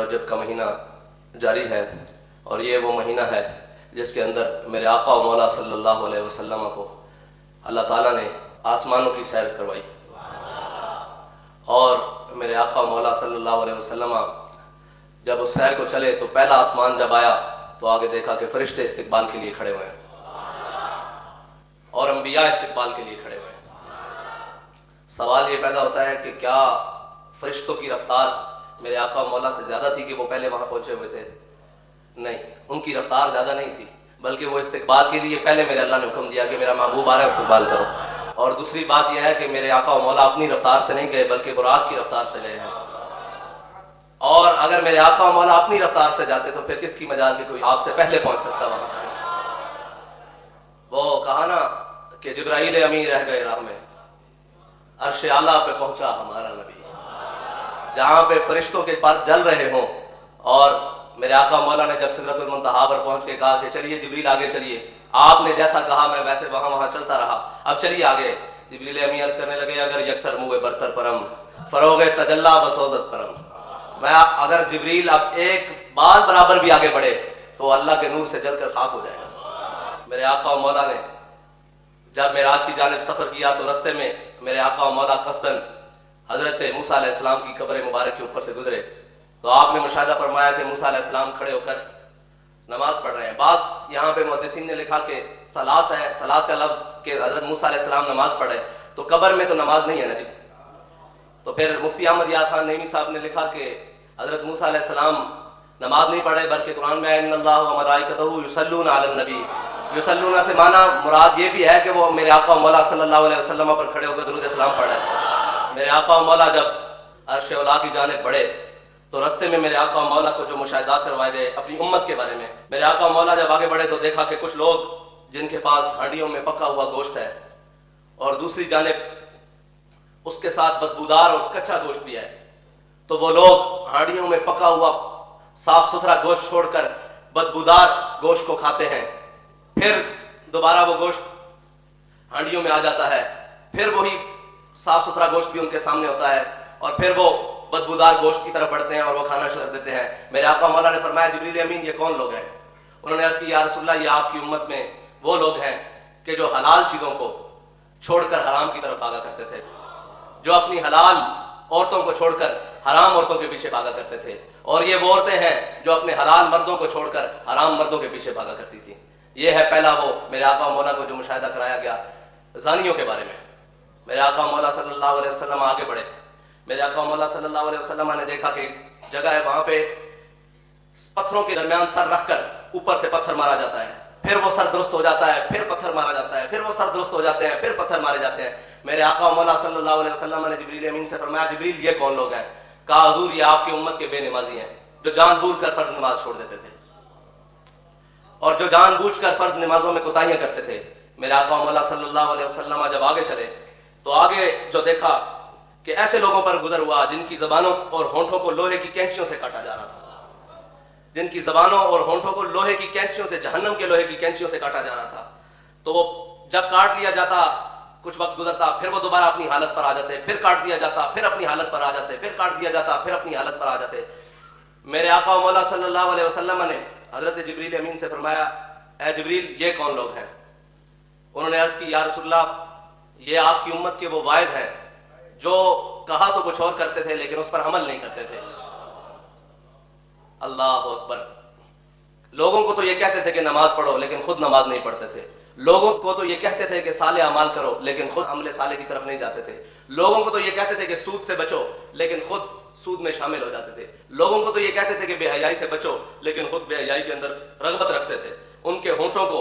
रजब का महीना जारी है और ये वो महीना है जिसके अंदर मेरे आका व मौला सल्लल्लाहु अलैहि वसल्लम को अल्लाह ताला ने आसमानों की सैर करवाई और मेरे आका व मौला सल्लल्लाहु अलैहि वसल्लम जब उस सैर को चले तो पहला आसमान जब आया तो आगे देखा कि फरिश्ते इस्तिकबाल के लिए खड़े हुए हैं और अंबिया इस्तिकबाल के लिए खड़े हुए हैं। सवाल ये पैदा होता है कि क्या फरिश्तों की रफ्तार मेरे आका व मौला से ज़्यादा थी कि वो पहले वहाँ पहुँचे हुए थे? नहीं, उनकी रफ्तार ज़्यादा नहीं थी, बल्कि वो इस्तिकबाल के लिए पहले मेरे अल्लाह ने हुक्म दिया कि मेरा महबूब आ रहा है, इस्तिकबाल करो। और दूसरी बात यह है कि मेरे आका व मौला अपनी रफ्तार से नहीं गए बल्कि बुराक की रफ्तार से गए हैं। और अगर मेरे आका व मौला अपनी रफ्तार से जाते तो फिर किसकी मजाल कि कोई आपसे पहले पहुंच सकता वहां तक। वो कहा ना कि जिब्राईल अमीन रह गए राह में, अर्श आला पे पहुंचा हमारा नबी। जहां पे फरिश्तों के पर जल रहे हों और मेरे आका मौला ने जब सिदरतुल मुंतहा पर पहुंच के कहा कि चलिए जिब्रील आगे चलिए, आपने जैसा कहा मैं वैसे वहां चलता रहा, अब चलिए आगे। जिब्रील अमीन अर्ज करने लगे अगर यकसर मुए बरतर परम फरोगे तजल्ला बसोजत परम। मैं अगर जिब्रील अब एक बाल बराबर भी आगे बढ़े तो अल्लाह के नूर से जलकर खाक हो जाएगा। मेरे आका व मौला ने जब मेराज की जानिब सफर किया तो रास्ते में मेरे आका व मौला कसदन हजरत मूसा अलैहिस्सलाम की कब्र मुबारक के ऊपर से गुजरे तो आपने मुशाहिदा फरमाया कि मूसा अलैहिस्सलाम खड़े होकर नमाज पढ़ रहे हैं। बास यहाँ पे मुहद्दिसीन ने लिखा कि सलात है, सलात का लफ्ज कि हजरत मूसा अलैहिस्सलाम नमाज पढ़े तो कब्र में तो नमाज नहीं है ना जी। तो फिर मुफ्ती अहमद यार खान नईमी साहब ने लिखा कि हजरत मूसा अलैहिस्सलाम नमाज नहीं पढ़े बल्कि कुरान में इन्नल्लाह व मलाइकतहु युसल्लूना अलन नबी। युसल्लूना से माना मुराद ये भी है कि वो मेरे आका व मौला सल्लल्लाहु अलैहि वसल्लम पर खड़े होकर दुरूद सलाम पढ़े। मेरे आका व मौला जब अर्श औला की जानिब बढ़े तो रास्ते में मेरे आका व मौला को जो मुशाहिदात करवाए गए अपनी उम्मत के बारे में, मेरे आका व मौला जब आगे बढ़े तो देखा कि कुछ लोग जिनके पास हांडियों में पका हुआ गोश्त है और दूसरी जानिब उसके साथ बदबूदार और कच्चा गोश्त भी है, तो वो लोग हांडियों में पका हुआ साफ सुथरा गोश्त छोड़कर बदबूदार गोश्त को खाते हैं। फिर दोबारा वो गोश्त हांडियों में आ जाता है, फिर वही साफ सुथरा गोश्त भी उनके सामने होता है और फिर वो बदबूदार गोश्त की तरफ बढ़ते हैं और वो खाना शुरू कर देते हैं। मेरे आका मौला ने फरमाया जिब्रील अमीन ये कौन लोग हैं? उन्होंने अर्ज़ की या रसूलल्लाह ये आपकी उम्मत में वो लोग हैं कि जो हलाल चीज़ों को छोड़कर हराम की तरफ भागा करते थे, जो अपनी हलाल औरतों को छोड़कर हराम औरतों के पीछे भागा करते थे, और ये वो औरतें हैं जो अपने हलाल मर्दों को छोड़कर हराम मर्दों के पीछे भागा करती थी। ये है पहला वो मेरे आका मौला को जो मुशाहिदा कराया गया ज़ानियों के बारे में। मेरे आका मौला सल्लल्लाहु अलैहि वसल्लम आगे बढ़े। मेरे आका मौला सल्लल्लाहु अलैहि वसल्लम ने देखा कि जगह है वहां पे पत्थरों के दरमियान सर रखकर ऊपर से पत्थर मारा जाता है, फिर वो सर दुरुस्त हो जाता है, फिर पत्थर मारा जाता है, फिर वो सर दुरुस्त हो जाते हैं, फिर पत्थर मारे जाते हैं। मेरे आका मौला सल्लल्लाहु अलैहि वसल्लम ने जिब्रील अमीन से फरमाया जिब्रील ये कौन लोग हैं? कहा हुजूर ये आपकी उम्मत के बेनमाजी हैं जो जानबूझकर फर्ज नमाज छोड़ देते थे और जो जानबूझकर फर्ज नमाजों में कोताहियां करते थे। मेरे आका मौला सल्लल्लाहु अलैहि वसल्लम जब आगे चले तो आगे जो देखा कि ऐसे लोगों पर गुजर हुआ जिनकी जबानों और होंठों को लोहे की कैंचियों से काटा जा रहा था, जिनकी जबानों और होंठों को लोहे की कैंचियों से, जहन्नम के लोहे की कैंचियों से काटा जा रहा था। तो वो जब काट लिया जाता, कुछ वक्त गुजरता, फिर वो दोबारा अपनी हालत पर आ जाते, फिर काट दिया जाता, फिर अपनी हालत पर आ जाते, फिर काट दिया जाता, फिर अपनी हालत पर आ जाते। मेरे आका व मौला सल्लल्लाहु अलैहि वसल्लम ने हजरत जिब्रील अमीन से फरमाया ऐ जिब्रील ये कौन लोग हैं? उन्होंने अर्ज की या रसूलल्लाह ये आपकी उम्मत के वो वाइज हैं जो कहा तो कुछ और करते थे लेकिन उस पर अमल नहीं करते थे। अल्लाह अकबर। लोगों को तो ये कहते थे कि नमाज पढ़ो लेकिन खुद नमाज नहीं पढ़ते थे। लोगों को तो ये कहते थे कि साले अमाल करो लेकिन खुद अमले साले की तरफ नहीं जाते थे। लोगों को तो ये कहते थे कि सूद से बचो लेकिन खुद सूद में शामिल हो जाते थे। लोगों को तो ये कहते थे कि बेहयाई से बचो लेकिन खुद बेहयाई के अंदर रगबत रखते थे। उनके होंठों को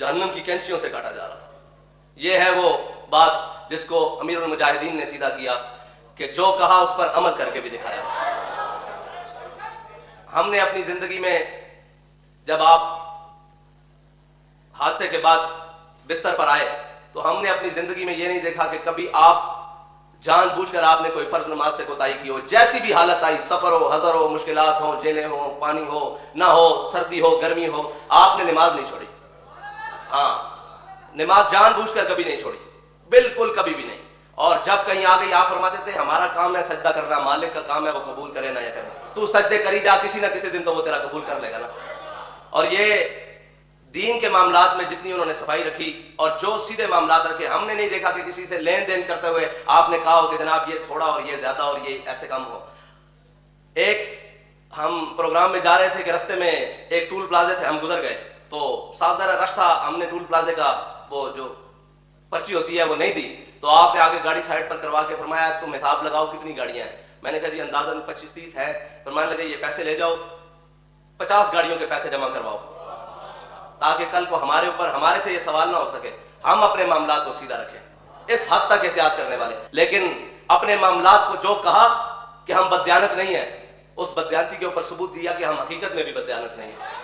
जहन्नम की कैंचियों से काटा जा रहा था। ये है वो बात जिसको अमीरुल मुजाहिदीन ने सीधा किया कि जो कहा उस पर अमल करके भी दिखाया। हमने अपनी जिंदगी में जब आप हादसे के बाद बिस्तर पर आए तो हमने अपनी जिंदगी में ये नहीं देखा कि कभी आप जानबूझकर आपने कोई फर्ज नमाज से कोताही की हो। जैसी भी हालत आई, सफर हो, हजर हो, मुश्किलात हो, जेलें हो, पानी हो ना हो, सर्दी हो, गर्मी हो, आपने नमाज नहीं छोड़ी। हाँ, नमाज जानबूझकर कभी नहीं छोड़ी, बिल्कुल कभी भी नहीं। और जब कहीं आ गई आप फरमाते थे हमारा काम है सजदा करना, मालिक का काम है वो कबूल करे ना या करे। تو سجدے کری جا، کسی نہ کسی دن تو وہ تیرا قبول کر لے گا نا۔ اور یہ دین کے معاملات میں جتنی انہوں نے صفائی رکھی اور جو سیدھے معاملات رکھے، ہم نے نہیں دیکھا کہ کسی سے لین دین کرتے ہوئے آپ نے کہا ہو کہ جناب یہ تھوڑا اور یہ زیادہ اور یہ ایسے کم ہو۔ ایک ہم پروگرام میں جا رہے تھے کہ رستے میں ایک ٹول پلازے سے ہم گزر گئے، تو صاف ذرا رش تھا، ہم نے ٹول پلازے کا وہ جو پرچی ہوتی ہے وہ نہیں دی، تو آپ نے آگے گاڑی سائڈ پر کروا کے فرمایا تم حساب لگاؤ کتنی گاڑیاں ہیں۔ میں نے کہا جی اندازاً 25-30 ہے۔ فرمانے لگے یہ پیسے لے جاؤ، 50 گاڑیوں کے پیسے جمع کرواؤ، تاکہ کل کو ہمارے اوپر ہمارے سے یہ سوال نہ ہو سکے، ہم اپنے معاملات کو سیدھا رکھیں۔ اس حد تک احتیاط کرنے والے، لیکن اپنے معاملات کو جو کہا کہ ہم بددیانت نہیں ہیں، اس بددیانتی کے اوپر ثبوت دیا کہ ہم حقیقت میں بھی بددیانت نہیں ہیں۔